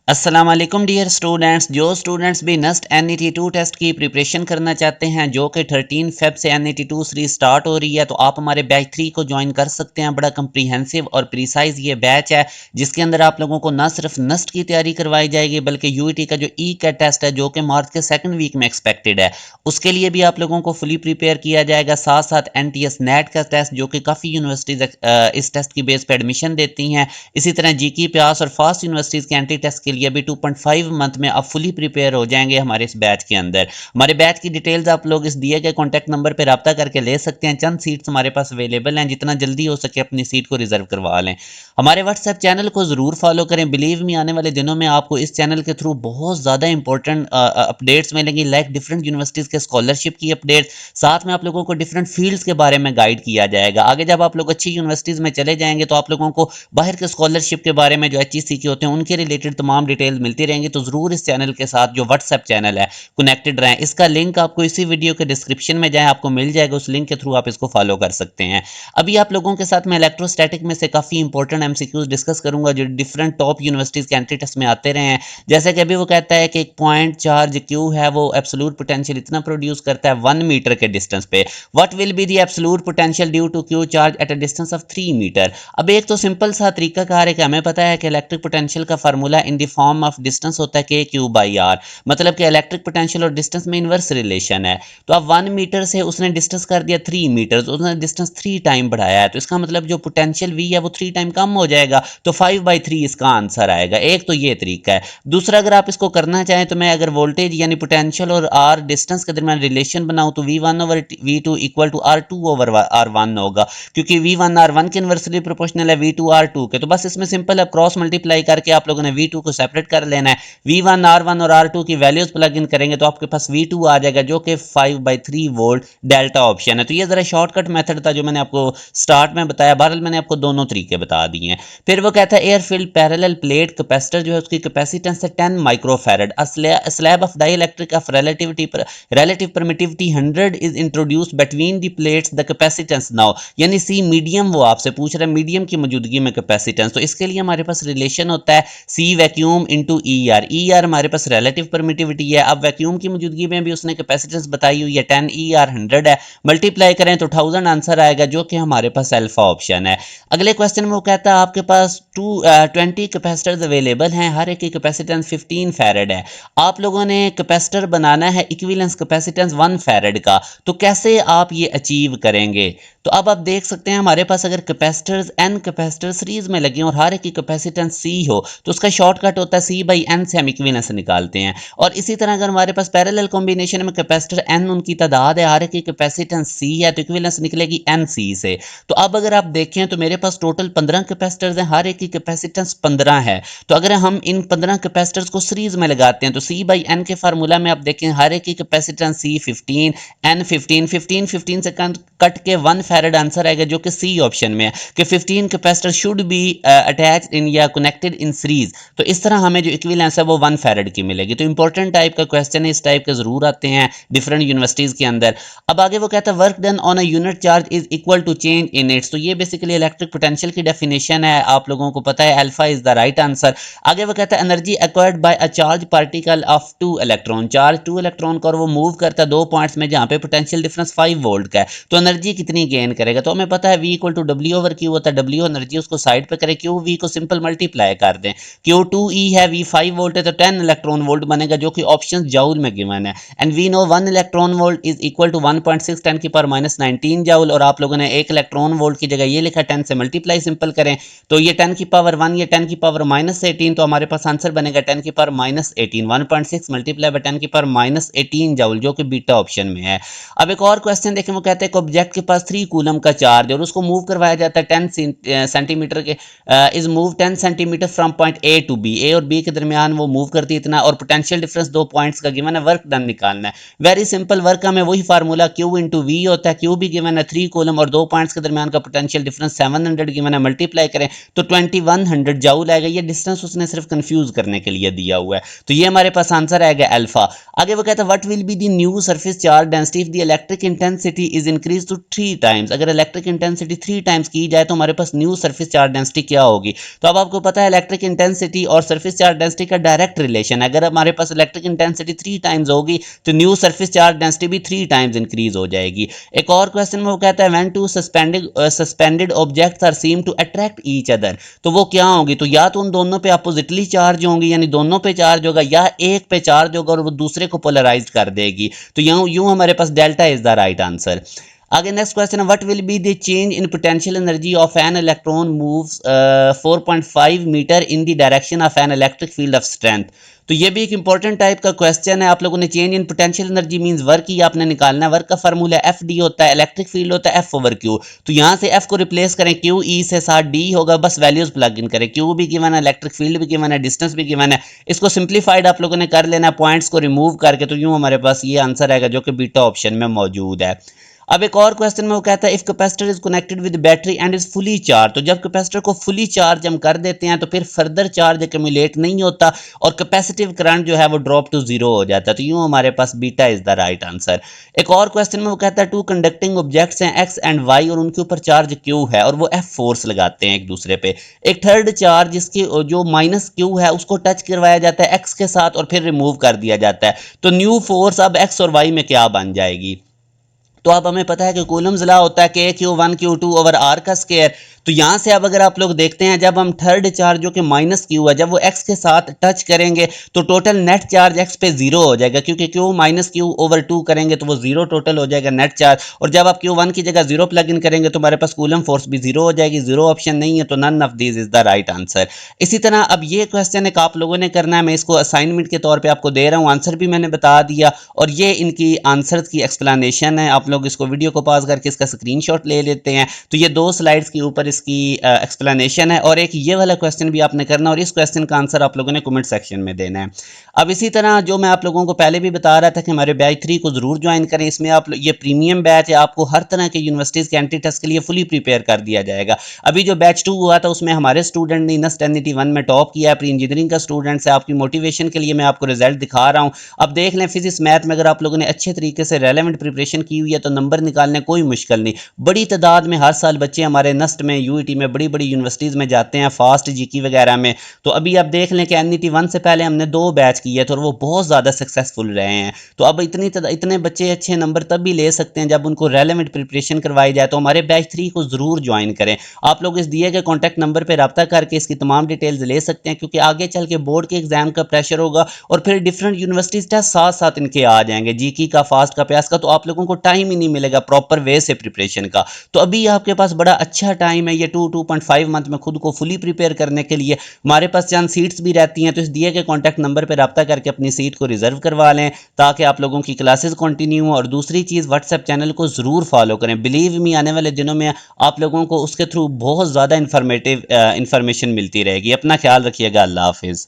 अस्सलाम वालेकुम dear students. जो स्टूडेंट्स भी नेक्स्ट NET2 टेस्ट की प्रिपरेशन करना चाहते हैं जो कि 13 फेब से NET2 सीरीज स्टार्ट हो रही है, तो आप हमारे बैच 3 को ज्वाइन कर सकते हैं। बड़ा कंप्रीहेंसिव और प्रिसाइज ये बैच है जिसके अंदर आप लोगों को न सिर्फ नेक्स्ट की तैयारी करवाई जाएगी बल्कि यूईटी का जो कैट टेस्ट है जो कि मार्च के सेकंड वीक में एक्सपेक्टेड है, उसके लिए भी आप लोगों को फुली प्रिपेयर किया जाएगा। साथ साथ NTS नेट का टेस्ट जो कि काफ़ी यूनिवर्सिटीज़ इस टेस्ट की बेस पर एडमिशन देती हैं। इसी तरह जीके प्यास और फास्ट यूनिवर्सिटीज़ के एंटी टेस्ट के लिए भी 2.5 मंथ में आप फुली प्रिपेयर हो जाएंगे हमारे इस बैच के अंदर। हमारे बैच की डिटेल्स आप लोग इस दिए गए कॉन्टैक्ट नंबर पर रब्ता करके ले सकते हैं। चंद सीट्स हमारे पास अवेलेबल हैं, जितना जल्दी हो सके अपनी सीट को रिजर्व करवा लें। हमारे व्हाट्सएप चैनल को ज़रूर फॉलो करें। बिलीव मी, आने वाले दिनों में आपको इस चैनल के थ्रू बहुत ज़्यादा इंपॉर्टेंट अपडेट्स मिलेंगी, लाइक डिफरेंट यूनिवर्सिटीज़ के स्कॉलरशिप की अपडेट्स। साथ में आप लोगों को डिफरेंट फील्ड्स के बारे में गाइड किया जाएगा। आगे जब आप लोग अच्छी यूनिवर्सिटीज़ में चले जाएंगे तो आप लोगों को बाहर के स्कॉलरशिप के बारे में जो HEC के होते हैं उनके रिलेटेड तमाम डिटेल मिलती रहेंगी। तो ज़रूर इस चैनल के साथ जो व्हाट्सएप चैनल है कनेक्टेड रहें। इसका लिंक आपको इसी वीडियो के डिस्क्रिप्शन में जाए आपको मिल जाएगा, उस लिंक के थ्रू आप इसको फॉलो कर सकते हैं। अभी आप लोगों के साथ मैं इलेक्ट्रोस्टैटिक में से काफ़ी इंपॉर्टेंट MCQs डिस्कस करूंगा जो डिफरेंट टॉप यूनिवर्सिटीज़ के एंट्री टेस्ट में आते रहे हैं। जैसे कि अभी वो कहता है कि एक पॉइंट चार्ज क्यू है वो एब्सोल्यूट पोटेंशियल इतना प्रोड्यूस करता है 1 मीटर के डिस्टेंस पे। What will be the absolute potential due to Q charge at a distance of 3 metre. अब एक तो सिंपल सा तरीका कार है कि हमें पता है कि इलेक्ट्रिक पोटेंशियल का formula in the form of distance होता है K/R, मतलब कि इलेक्ट्रिक पोटेंशियल और डिस्टेंस में इनवर्स रिलेशन है। तो अब 1 मीटर से उसने डिस्टेंस कर दिया 3 मीटर, तो उसने डिस्टेंस 3 टाइम बढ़ाया है, तो इसका मतलब जो पोटेंशियल V है वो 3 टाइम कम हो जाएगा, तो 5/3 इसका आंसर आएगा। एक तो ये तरीका है। दूसरा, अगर आप इसको करना चाहें तो मैं अगर वोल्टेज यानी पोटेंशियल और R डिस्टेंस के दरमियान रिलेशन बनाऊं तो V1/V2 इक्वल टू R2/R1 होगा, क्योंकि V1 R1 के इनवर्सली प्रोपोर्शनल है V2 R2 के। तो बस इसमें सिंपल है क्रॉस मल्टीप्लाई करके आप लोगों ने V2 को सेपरेट कर लेना है। V1 R1 और R2 की वैल्यूज प्लग इन करेंगे तो आपके पास V2 आ जाएगा जो कि 5/3 वोल्ट डेल्टा ऑप्शन है। तो ये जरा शॉर्टकट मेथड था जो मैंने आपको स्टार्ट में बताया। बहरहाल मैंने आपको दोनों तरीके बता दिए हैं। फिर वो कहता है air field parallel plate capacitor जो है उसकी कैपेसिटेंस है 10 microfarad. Slab of dielectric of relative permittivity 100 is introduced between the plates, the capacitance now, यानी सी मीडियम वो आपसे पूछ रहा है मीडियम की मौजूदगी में कैपेसिटेंस। तो इसके लिए हमारे पास रिलेशन होता है सी वैक्यूम इंटू ER हमारे पास रिलेटिव परमिटिविटी है। अब वैक्यूम की मौजूदगी में भी उसने कैपेसिटेंस बताई हुई है 10 ER 100 है, मल्टीप्लाई करें तो 1000 आंसर आएगा जो कि हमारे पास अल्फा ऑप्शन है। अगले क्वेश्चन में वो कहता है आपके पास 20 कैपेसिटर्स अवेलेबल हैं, हर एक की कैपेसिटेंस 15 फैरड है। आप लोगों ने कैपेसिटर बनाना है इक्विवेलेंस कैपेसिटेंस 1 फैरड का, तो कैसे आप ये अचीव करेंगे? तो अब आप देख सकते हैं हमारे पास अगर कैपेसिटर्स n कैपेसिटर सीरीज में लगे और हर एक की कैपेसिटेंस C हो तो उसका शॉर्टकट होता है C/n से हम इक्विवेलेंस निकालते हैं। और इसी तरह अगर हमारे पास पैरेलल कॉम्बिनेशन में कैपेसिटर n उनकी तादाद है, हर एक की कैपेसिटेंस C है, तो इक्विवेलेंस निकलेगी NC से। तो अब अगर आप देखें तो मेरे पास टोटल 15 कैपेसिटर्स हैं, हर एक की कैपेसिटेंस 15 है। तो अगर हम इन 15 कैपेसिटर्स को सीरीज में लगाते हैं तो C/n के फार्मूला में आप देखें हर एक की कैपेसिटेंस C 15 N 15 15 15 से कट के 1 फैरड आंसर आएगा जो कि C ऑप्शन में है कि 15 कैपेसिटर शुड बी अटैच्ड इन या कनेक्टेड इन सीरीज। तो इस तरह हमें जो इक्विवेलेंस है वो 1 फैरड की मिलेगी। तो इंपॉर्टेंट टाइप का क्वेश्चन है, इस टाइप के जरूर आते हैं डिफरेंट यूनिवर्सिटीज के अंदर। अब आगे वो कहता है work done on a unit charge is equal to change in its. तो ये बेसिकली इलेक्ट्रिक पोटेंशियल की डेफिनेशन है, आप लोगों को पता है alpha is the right answer. आगे वो कहता है energy acquired by a charge particle of 2 electron. Charge 2 electron का और वो मूव करता है 2 पॉइंट्स में जहां पे पोटेंशियल डिफरेंस 5 वोल्ट का है, तो एनर्जी कितनी गेन करेगा? तो हमें पता है V इक्वल टू W/Q होता है। W एनर्जी उसको साइड पे करें, Q V को सिंपल मल्टीप्लाई कर दें। Q2E है, V 5 वोल्ट है तो 10 इलेक्ट्रॉन वोल्ट बनेगा जो कि ऑप्शन जाउल में गिवन है। And we know 1 electron volt is equal to 1.6 10⁻⁻19 joule. और आप लोगों ने 1 इलेक्ट्रॉन वोल्ट की जगह ये लिखा 10 से मल्टीप्लाई सिंपल करें तो ये 10⁻1 ये 10⁻−18, तो हमारे पास आंसर बनेगा 10⁻18 1.6 मल्टीप्लाई बाय 10⁻18 जाउल जो कि बीटा ऑप्शन में है। अब एक और क्वेश्चन देखें, वो कहते हैं कि ऑब्जेक्ट के पास 3 कूलम का चार्ज और उसको मूव करवाया जाता है 10 सेंटीमीटर के is move 10 centimetre from point A to B. A और बी के दरमियान वो मूव करती है इतना, और पोटेंशियल डिफरेंस 2 पॉइंट्स का गिवन है, वर्क डन निकालना है। वेरी सिंपल वर्क हमें वही फार्मूला Q इंटू वी होता है। Q भी गिवन है 3 कूलम और 2 पॉइंट्स के दरमियान का पोटेंशियल डिफरेंस 700 गिवन है, मल्टीप्लाई करें तो 2100 जाउल आएगा। ये डिस्टेंस उसने सिर्फ कंफ्यूज करने के लिए दिया हुआ है, तो ये हमारे पास आंसर आएगा अल्फा। आगे वो कहता है what will be the new surface charge density if the electric intensity is increase to 3 times. अगर इलेक्ट्रिक इंटेंसिटी 3 टाइम्स की जाए तो हमारे पास न्यू सरफेस चार्ज डेंसिटी क्या होगी? तो अब आपको पता है इलेक्ट्रिक इंटेंसिटी और सरफेस चार्ज डेंसिटी का डायरेक्ट रिलेशन है। अगर हमारे पास इलेक्ट्रिक इंटेंसिटी 3 टाइम्स होगी तो न्यू सरफेस चार्ज डेंसिटी भी 3 टाइम्स इंक्रीज हो जाएगी। एक और क्वेश्चन में वो कहता है when two suspended objects are seem to attract each other, तो वो क्या होगी, तो या तो उन दोनों पे अपोजिटली चार्ज होंगी यानी दोनों पे चार्ज होगा, या एक पे चार्ज होगा और वो दूसरे को पोलराइज कर देगी। तो यूं हमारे पास delta is the right answer. आगे नेक्स्ट क्वेश्चन है what will be the change in potential energy of an electron moves 4.5 metre in the direction of an electric field of strength. तो ये भी एक इंपॉर्टेंट टाइप का question है। आप लोगों ने change in potential energy means work ही आपने निकालना है। वर्क का फार्मूला एफ डी होता है, इलेक्ट्रिक फील्ड होता है एफ ओवर क्यू। तो यहाँ से एफ को रिप्लेस करें, क्यू ई से साथ डी होगा, बस वैल्यूज प्लग इन करें। क्यू भी गिवन है, इलेक्ट्रिक फील्ड भी गिवन है, डिस्टेंस भी गिवन है। इसको सिंप्लीफाइड आप लोगों ने कर लेना है पॉइंट्स को रिमूव करके, तो यूं हमारे पास ये आंसर आएगा जो कि बीटा ऑप्शन में मौजूद है। अब एक और क्वेश्चन में वो कहता है if capacitor is connected with battery and is fully charge, तो जब कैपेसिटर को फुली चार्ज हम कर देते हैं तो फिर फर्दर चार्ज एक्यूमुलेट नहीं होता और कैपेसिटिव करंट जो है वो ड्रॉप टू जीरो हो जाता है। तो यूं हमारे पास beta is the right answer. एक और क्वेश्चन में वो कहता है टू कंडक्टिंग ऑब्जेक्ट्स हैं एक्स एंड वाई और उनके ऊपर चार्ज क्यू है और वो एफ फोर्स लगाते हैं एक दूसरे पे। एक थर्ड चार्ज जिसकी जो माइनस क्यू है उसको टच करवाया जाता है एक्स के साथ और फिर रिमूव कर दिया जाता है। तो न्यू फोर्स अब एक्स और वाई में क्या बन जाएगी, तो अब हमें पता है कि कूलम्स लॉ होता है के Q one Q two over R का स्क्वायर। तो यहाँ से अब अगर आप लोग देखते हैं जब हम थर्ड चार्ज जो कि माइनस क्यू है जब वो एक्स के साथ टच करेंगे तो टोटल नेट चार्ज एक्स पे जीरो हो जाएगा, क्योंकि Q minus Q over two करेंगे तो वो जीरो टोटल हो जाएगा नेट चार्ज। और जब आप क्यू वन की जगह जीरो प्लग इन करेंगे तो हमारे पास कूलम फोर्स भी जीरो हो जाएगी। जीरो ऑप्शन नहीं है तो none of this is the right answer. इसी तरह अब ये क्वेश्चन एक आप लोगों ने करना है, मैं इसको असाइनमेंट के तौर पर आपको दे रहा हूँ, आंसर भी मैंने बता दिया और ये इनकी आंसर की एक्सप्लेनेशन है। आप लोग इसको वीडियो को पॉज करके इसका स्क्रीनशॉट ले लेते हैं। तो ये दो स्लाइड्स के ऊपर इसकी एक्सप्लेनेशन है और एक ये वाला क्वेश्चन भी आपने करना और इस क्वेश्चन का आंसर आप लोगों ने कमेंट सेक्शन में देना है। अब इसी तरह जो मैं आप लोगों को पहले भी बता रहा था कि हमारे बैच 3 को जरूर ज्वाइन करें। इसमें आप ये प्रीमियम बैच है, आपको हर तरह के यूनिवर्सिटीज़ के एंट्री टेस्ट के लिए फुली प्रिपेयर कर दिया जाएगा। अभी जो बैच 2 हुआ था उसमें हमारे स्टूडेंट ने नस्ट एनईटी 1 में टॉप किया है, प्री इंजीनियरिंग का स्टूडेंट्स है। आपकी मोटिवेशन के लिए मैं आपको रिजल्ट दिखा रहा हूँ। अब देख लें फिजिक्स मैथ में अगर आप लोगों ने अच्छे तरीके से रेलेवेंट प्रिपरेशन की हुई है तो नंबर निकालने कोई मुश्किल नहीं। बड़ी तादाद में हर साल बच्चे हमारे नस्ट में यूईटी में बड़ी बड़ी यूनिवर्सिटीज़ में जाते हैं, फास्ट जीकी वगैरह में। तो अभी आप देख लें कि एनईटी 1 से पहले हमने 2 बैच किए थे और वो बहुत ज़्यादा सक्सेसफुल रहे हैं। तो अब इतने बच्चे अच्छे नंबर तब भी ले सकते हैं जब उनको रेलेवेंट प्रिपरेशन करवाई जाए। तो हमारे बैच 3 को ज़रूर ज्वाइन करें। आप लोग इस दिए गए कॉन्टैक्ट नंबर पर रब्ता करके इसकी तमाम डिटेल्स ले सकते हैं, क्योंकि आगे चल के बोर्ड के एग्जाम का प्रेशर होगा और फिर डिफरेंट यूनिवर्सिटीज़ टेस्ट साथ साथ इनके आ जाएंगे, जीकी का, फास्ट का, प्यास का। तो आप लोगों को टाइम ही नहीं मिलेगा प्रॉपर वे से प्रिपरेशन का। तो अभी आपके पास बड़ा अच्छा टाइम है ये 2.5 मंथ में खुद को फुली प्रिपेयर करने के लिए। हमारे पास चंद सीट्स भी रहती हैं, तो इस दिए गए कॉन्टैक्ट नंबर पर रब्ता करके अपनी सीट को रिजर्व करवा लें ताकि आप लोगों की क्लासेस कंटिन्यू हो। और दूसरी चीज़ व्हाट्सएप चैनल को ज़रूर फॉलो करें। बिलीव मी आने वाले दिनों में आप लोगों को उसके थ्रू बहुत ज़्यादा इंफॉर्मेशन मिलती रहेगी। अपना ख्याल रखिएगा। अल्लाह हाफिज़।